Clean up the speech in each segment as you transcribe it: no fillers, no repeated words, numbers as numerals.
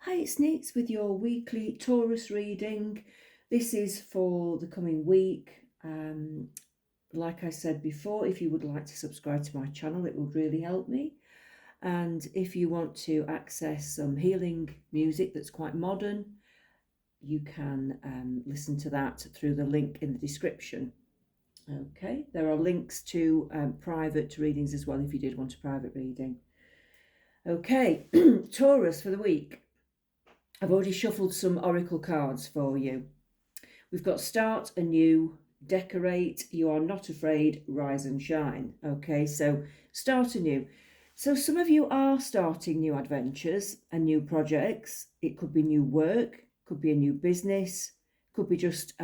Hi, it's Neets with your weekly Taurus reading. This is for the coming week. Like I said before, if you would like to subscribe to my channel, it would really help me. And if you want to access some healing music that's quite modern, you can listen to that through the link in the description. Okay, there are links to private readings as well if you did want a private reading. Okay, Taurus for the week. I've already shuffled some oracle cards for you. We've got start anew, decorate, you are not afraid, rise and shine. Okay, so start anew. So some of you are starting new adventures and new projects. It could be new work, could be a new business, could be just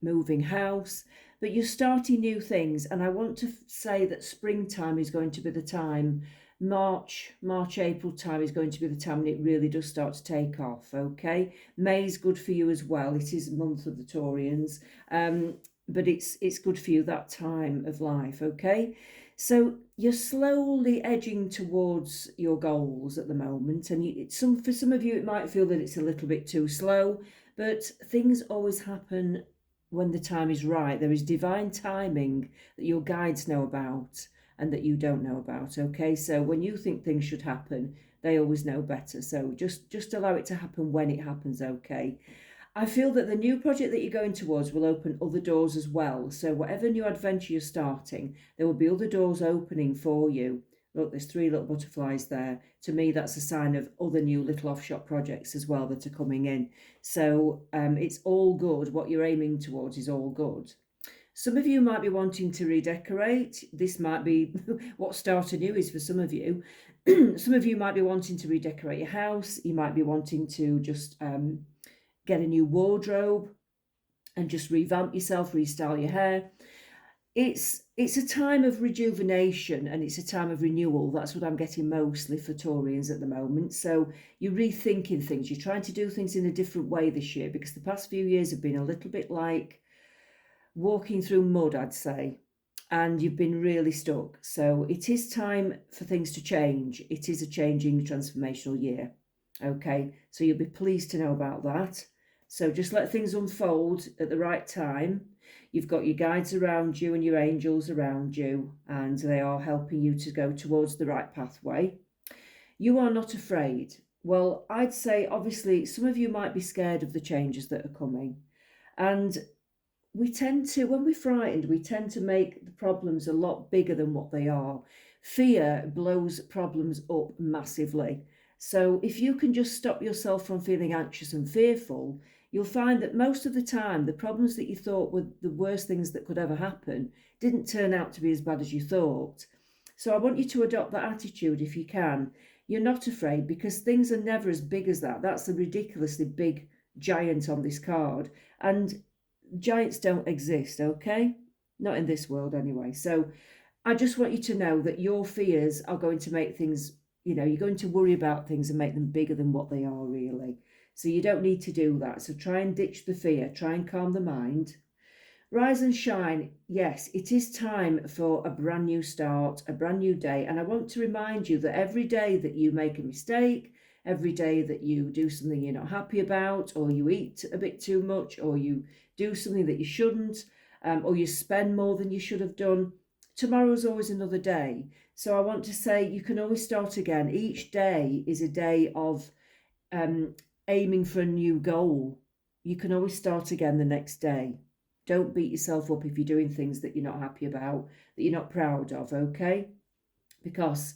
moving house, but you're starting new things. And I want to say that springtime is going to be the time. March, April time is going to be the time when it really does start to take off. Okay, May is good for you as well. It is a month of the Taurians, but it's good for you that time of life. Okay, so you're slowly edging towards your goals at the moment, and for some of you it might feel that it's a little bit too slow, but things always happen when the time is right. There is divine timing that your guides know about and that you don't know about. Okay, so when you think things should happen, they always know better. So just allow it to happen when it happens. Okay, I feel that the new project that you're going towards will open other doors as well. So whatever new adventure you're starting, there will be other doors opening for you. Look, there's 3 little butterflies there. To me, that's a sign of other new little offshot projects as well that are coming in. So it's all good. What you're aiming towards is all good. Some of you might be wanting to redecorate. This might be what start anew is for some of you. Some of you might be wanting to redecorate your house. You might be wanting to just get a new wardrobe and just revamp yourself, restyle your hair. It's a time of rejuvenation and it's a time of renewal. That's what I'm getting mostly for Taurians at the moment. So you're rethinking things. You're trying to do things in a different way this year because the past few years have been a little bit like walking through mud, I'd say, and you've been really stuck. So it is time for things to change. It is a changing, transformational year. Okay, so you'll be pleased to know about that. So just let things unfold at the right time. You've got your guides around you and your angels around you, and they are helping you to go towards the right pathway. You are not afraid. Well, I'd say obviously some of you might be scared of the changes that are coming, and we tend to, when we're frightened, we tend to make the problems a lot bigger than what they are. Fear blows problems up massively. So if you can just stop yourself from feeling anxious and fearful, you'll find that most of the time, the problems that you thought were the worst things that could ever happen didn't turn out to be as bad as you thought. So I want you to adopt that attitude if you can. You're not afraid because things are never as big as that. That's a ridiculously big giant on this card. And giants don't exist, okay? Not in this world anyway. So I just want you to know that your fears are going to make things, you're going to worry about things and make them bigger than what they are really. So you don't need to do that. So try and ditch the fear, try and calm the mind. Rise and shine. Yes, it is time for a brand new start, a brand new day. And I want to remind you that every day that you make a mistake, every day that you do something you're not happy about, or you eat a bit too much, or you do something that you shouldn't, or you spend more than you should have done, tomorrow's always another day. So I want to say you can always start again. Each day is a day of aiming for a new goal. You can always start again the next day. Don't beat yourself up if you're doing things that you're not happy about, that you're not proud of, okay? Because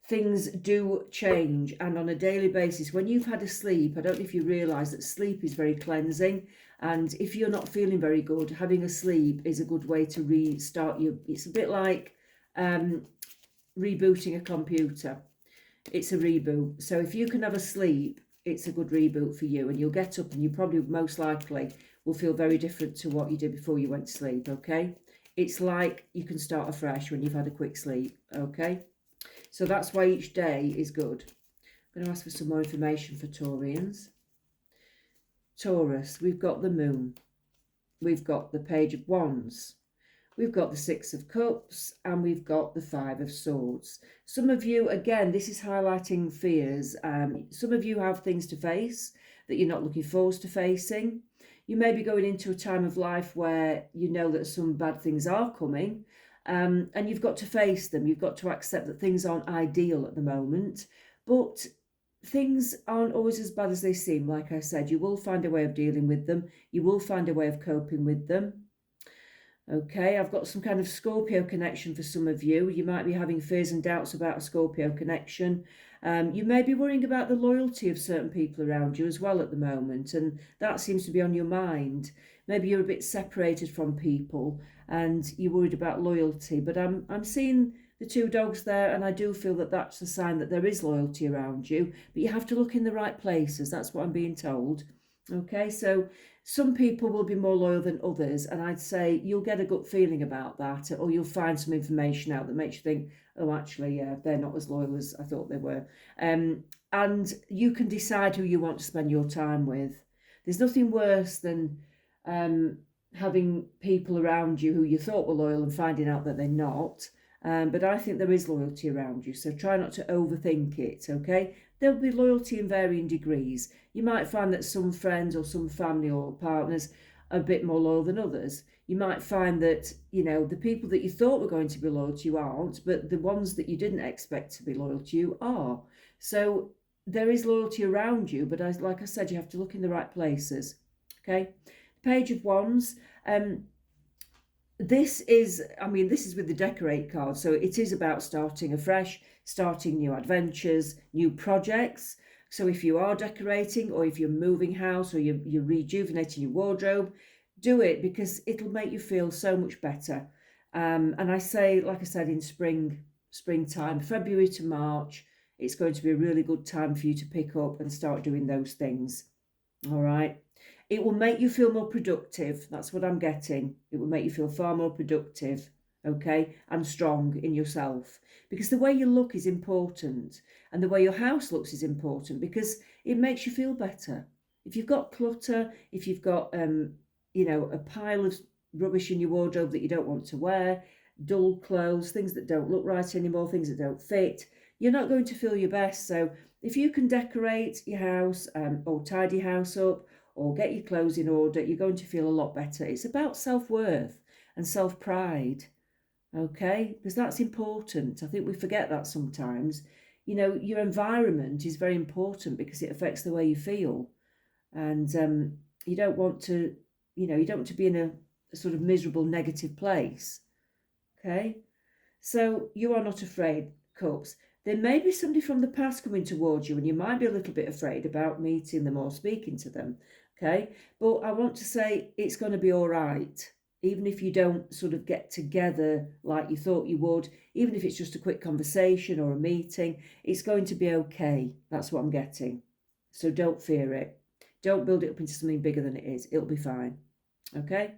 things do change, and on a daily basis, when you've had a sleep, I don't know if you realise that sleep is very cleansing, and if you're not feeling very good, having a sleep is a good way to restart you. It's a bit like rebooting a computer. It's a reboot. So if you can have a sleep, it's a good reboot for you, and you'll get up and you probably most likely will feel very different to what you did before you went to sleep, okay? It's like you can start afresh when you've had a quick sleep, okay? So that's why each day is good. I'm going to ask for some more information for Taurians. Taurus, we've got the moon. We've got the Page of Wands. we've got the Six of Cups, and we've got the Five of Swords. Some of you, again, this is highlighting fears. Some of you have things to face that you're not looking forward to facing. You may be going into a time of life where you know that some bad things are coming, and you've got to face them. You've got to accept that things aren't ideal at the moment, but things aren't always as bad as they seem. Like I said, you will find a way of dealing with them. You will find a way of coping with them. Okay, I've got some kind of Scorpio connection for some of you. You might be having fears and doubts about a Scorpio connection. You may be worrying about the loyalty of certain people around you as well at the moment, and that seems to be on your mind. Maybe you're a bit separated from people and you're worried about loyalty, but I'm seeing the two dogs there, and I do feel that that's a sign that there is loyalty around you, but you have to look in the right places. That's what I'm being told. Okay, so some people will be more loyal than others, and I'd say you'll get a gut feeling about that, or you'll find some information out that makes you think, oh, actually, yeah, they're not as loyal as I thought they were. And you can decide who you want to spend your time with. There's nothing worse than having people around you who you thought were loyal and finding out that they're not. But I think there is loyalty around you, so try not to overthink it, okay? There'll be loyalty in varying degrees. You might find that some friends or some family or partners are a bit more loyal than others. You might find that, you know, the people that you thought were going to be loyal to you aren't, but the ones that you didn't expect to be loyal to you are. So there is loyalty around you, but like I said, you have to look in the right places, okay? Page of Wands. This is with the decorate card, so it is about starting afresh, starting new adventures, new projects. So if you are decorating, or if you're moving house, or you're rejuvenating your wardrobe, do it, because it'll make you feel so much better. And I say, like I said, in springtime, February to March, it's going to be a really good time for you to pick up and start doing those things. All right. It will make you feel more productive. That's what I'm getting. It will make you feel far more productive, okay, and strong in yourself. Because the way you look is important, and the way your house looks is important, because it makes you feel better. If you've got clutter, if you've got, a pile of rubbish in your wardrobe that you don't want to wear, dull clothes, things that don't look right anymore, things that don't fit, you're not going to feel your best. So if you can decorate your house, or tidy your house up, or get your clothes in order, you're going to feel a lot better. It's about self-worth and self-pride, okay? Because that's important. I think we forget that sometimes. You know, your environment is very important because it affects the way you feel. And you don't want to, you don't want to be in a sort of miserable, negative place, okay? So you are not afraid, Cups. There may be somebody from the past coming towards you, and you might be a little bit afraid about meeting them or speaking to them, okay? But I want to say it's going to be all right, even if you don't sort of get together like you thought you would, even if it's just a quick conversation or a meeting, it's going to be okay. That's what I'm getting. So don't fear it. Don't build it up into something bigger than it is. It'll be fine, okay?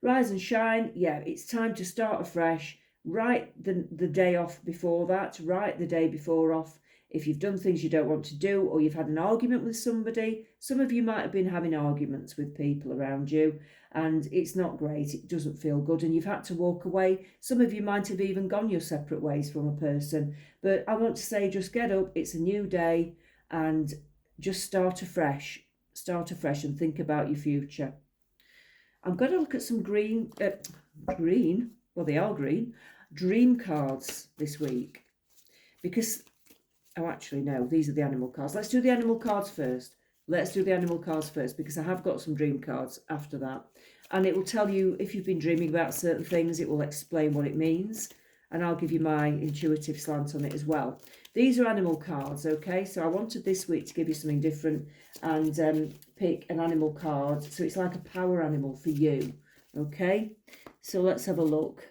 Rise and shine. Yeah, it's time to start afresh. Write the day off before that. Write the day before off. If you've done things you don't want to do, or you've had an argument with somebody, some of you might have been having arguments with people around you, and it's not great. It doesn't feel good, and you've had to walk away. Some of you might have even gone your separate ways from a person. But I want to say, just get up. It's a new day, and just start afresh. Start afresh and think about your future. I'm going to look at some green, well, they are green, dream cards this week, because, oh, actually, no, these are the animal cards. Let's do the animal cards first. Because I have got some dream cards after that. And it will tell you if you've been dreaming about certain things. It will explain what it means. And I'll give you my intuitive slant on it as well. These are animal cards, okay? So I wanted this week to give you something different and pick an animal card. So it's like a power animal for you, okay? So let's have a look.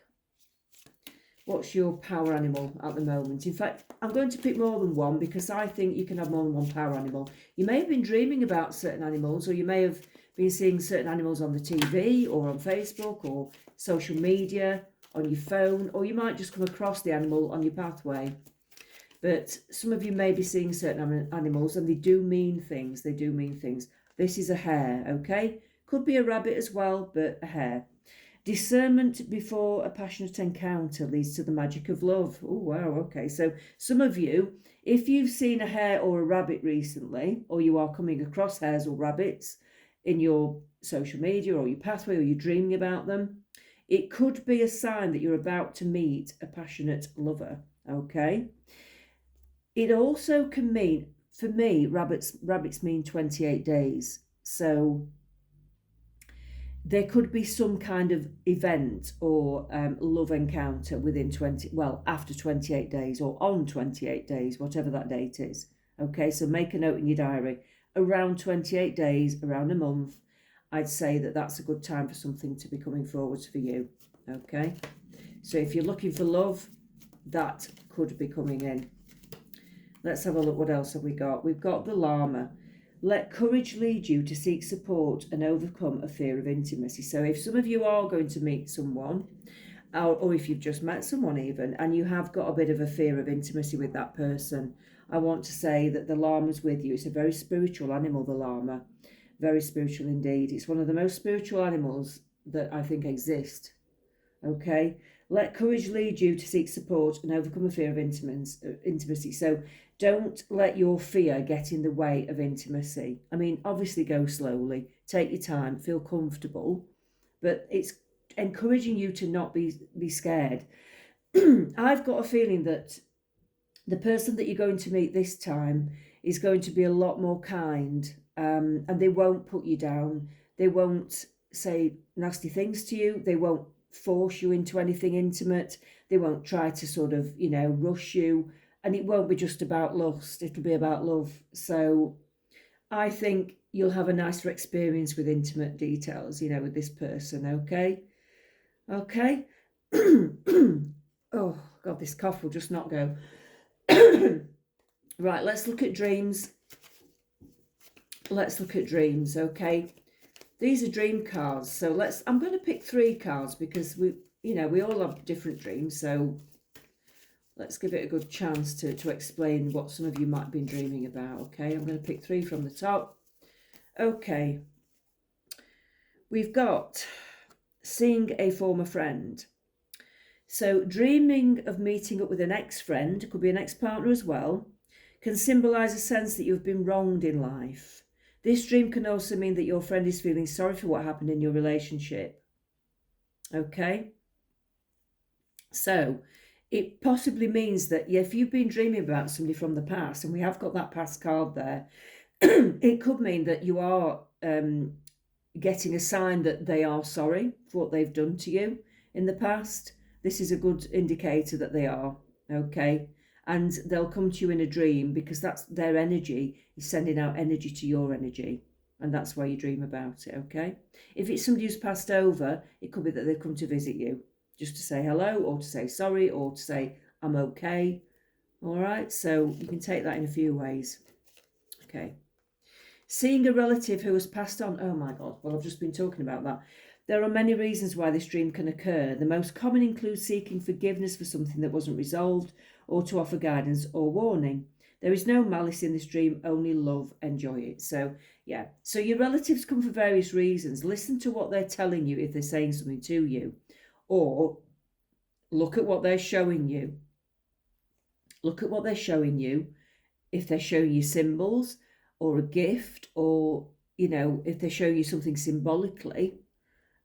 What's your power animal at the moment? In fact, I'm going to pick more than one, because I think you can have more than one power animal. You may have been dreaming about certain animals, or you may have been seeing certain animals on the TV or on Facebook or social media, on your phone, or you might just come across the animal on your pathway. But some of you may be seeing certain animals, and they do mean things. This is a hare, okay? Could be a rabbit as well, but a hare. Discernment before a passionate encounter leads to the magic of love. Oh, wow, okay. So some of you, if you've seen a hare or a rabbit recently, or you are coming across hares or rabbits in your social media or your pathway, or you're dreaming about them, it could be a sign that you're about to meet a passionate lover, okay? It also can mean, for me, rabbits mean 28 days. So there could be some kind of event or love encounter within after 28 days or on 28 days, whatever that date is. Okay, so make a note in your diary. Around 28 days, around a month, I'd say that that's a good time for something to be coming forwards for you. Okay, so if you're looking for love, that could be coming in. Let's have a look. What else have we got? We've got the llama. Let courage lead you to seek support and overcome a fear of intimacy. So if some of you are going to meet someone, or if you've just met someone even, and you have got a bit of a fear of intimacy with that person, I want to say that the llama's with you. It's a very spiritual animal, the llama. Very spiritual indeed. It's one of the most spiritual animals that I think exist. Okay? Let courage lead you to seek support and overcome a fear of intimacy. So don't let your fear get in the way of intimacy. I mean, obviously go slowly, take your time, feel comfortable, but it's encouraging you to not be scared. I've got a feeling that the person that you're going to meet this time is going to be a lot more kind, and they won't put you down. They won't say nasty things to you. They won't force you into anything intimate. They won't try to sort of, rush you. And it won't be just about lust. It'll be about love. So I think you'll have a nicer experience with intimate details, with this person, okay? Okay? Oh, God, this cough will just not go. Right, let's look at dreams. Let's look at dreams, okay? These are dream cards. So I'm going to pick 3 cards because we all have different dreams. So let's give it a good chance to explain what some of you might have been dreaming about, okay? I'm going to pick 3 from the top. Okay. We've got seeing a former friend. So dreaming of meeting up with an ex-friend, could be an ex-partner as well, can symbolise a sense that you've been wronged in life. This dream can also mean that your friend is feeling sorry for what happened in your relationship. Okay? So it possibly means that if you've been dreaming about somebody from the past, and we have got that past card there, it could mean that you are getting a sign that they are sorry for what they've done to you in the past. This is a good indicator that they are, okay? And they'll come to you in a dream because that's their energy is sending out energy to your energy. And that's why you dream about it, okay? If it's somebody who's passed over, it could be that they've come to visit you just to say hello or to say sorry or to say, I'm okay. All right, so you can take that in a few ways. Okay. Seeing a relative who has passed on. Oh my God, well, I've just been talking about that. There are many reasons why this dream can occur. The most common includes seeking forgiveness for something that wasn't resolved or to offer guidance or warning. There is no malice in this dream, only love. Enjoy it. So, yeah. So your relatives come for various reasons. Listen to what they're telling you if they're saying something to you. Or look at what they're showing you. Look at what they're showing you. If they're showing you symbols or a gift or, if they're showing you something symbolically,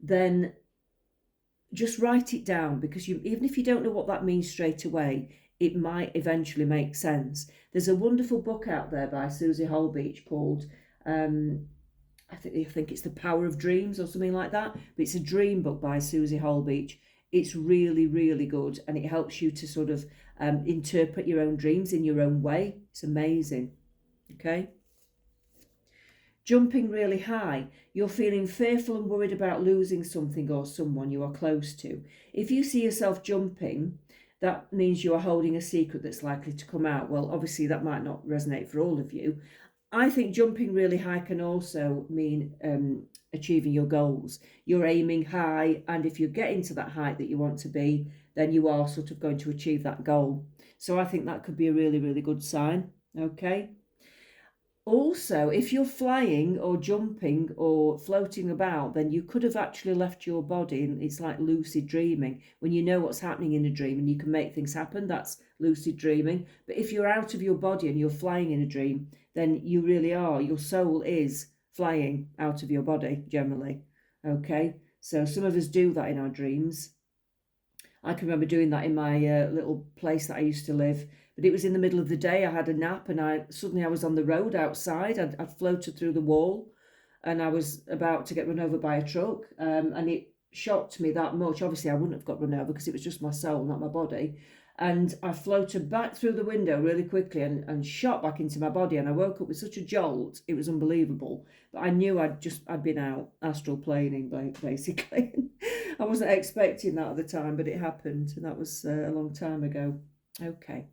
then just write it down because even if you don't know what that means straight away, it might eventually make sense. There's a wonderful book out there by Susie Holbeach called, I think it's The Power of Dreams or something like that. But it's a dream book by Susie Holbeach. It's really, really good. And it helps you to sort of interpret your own dreams in your own way. It's amazing. Okay. Jumping really high. You're feeling fearful and worried about losing something or someone you are close to. If you see yourself jumping, that means you are holding a secret that's likely to come out. Well, obviously that might not resonate for all of you. I think jumping really high can also mean achieving your goals. You're aiming high, and if you're getting to that height that you want to be, then you are sort of going to achieve that goal. So I think that could be a really, really good sign. Okay. Also, if you're flying or jumping or floating about, then you could have actually left your body, and it's like lucid dreaming. When you know what's happening in a dream and you can make things happen, that's lucid dreaming. But if you're out of your body and you're flying in a dream, then you really are, your soul is flying out of your body generally. Okay, so some of us do that in our dreams. I can remember doing that in my little place that I used to live. But it was in the middle of the day. I had a nap, and I was on the road outside. I'd floated through the wall, and I was about to get run over by a truck. And it shocked me that much. Obviously, I wouldn't have got run over because it was just my soul, not my body. And I floated back through the window really quickly and shot back into my body. And I woke up with such a jolt. It was unbelievable. But I knew I'd been out astral planing, basically. I wasn't expecting that at the time, but it happened. And that was a long time ago. Okay.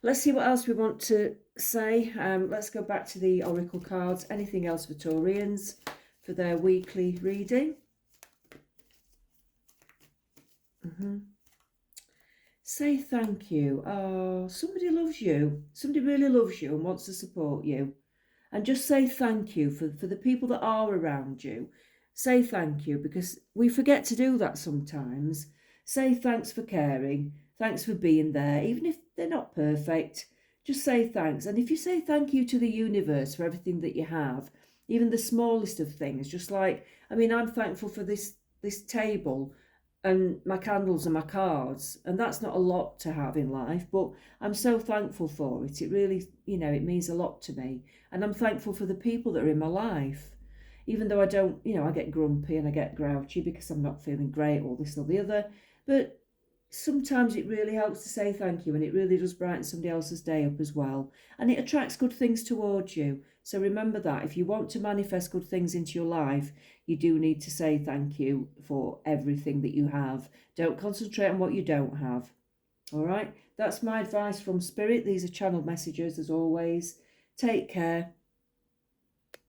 Let's see what else we want to say. Let's go back to the oracle cards. Anything else for Taurians for their weekly reading? Say thank you. Oh, somebody loves you. Somebody really loves you and wants to support you. And just say thank you for the people that are around you. Say thank you, because we forget to do that sometimes. Say thanks for caring. Thanks for being there. Even if they're not perfect, just say thanks. And if you say thank you to the universe for everything that you have, even the smallest of things, just like, I'm thankful for this table and my candles and my cards, and that's not a lot to have in life, but I'm so thankful for it. It really, it means a lot to me. And I'm thankful for the people that are in my life, even though I don't, I get grumpy and I get grouchy because I'm not feeling great or this or the other. But sometimes it really helps to say thank you, and it really does brighten somebody else's day up as well. And it attracts good things towards you. So remember that if you want to manifest good things into your life, you do need to say thank you for everything that you have. Don't concentrate on what you don't have. All right, that's my advice from Spirit. These are channeled messages as always. Take care.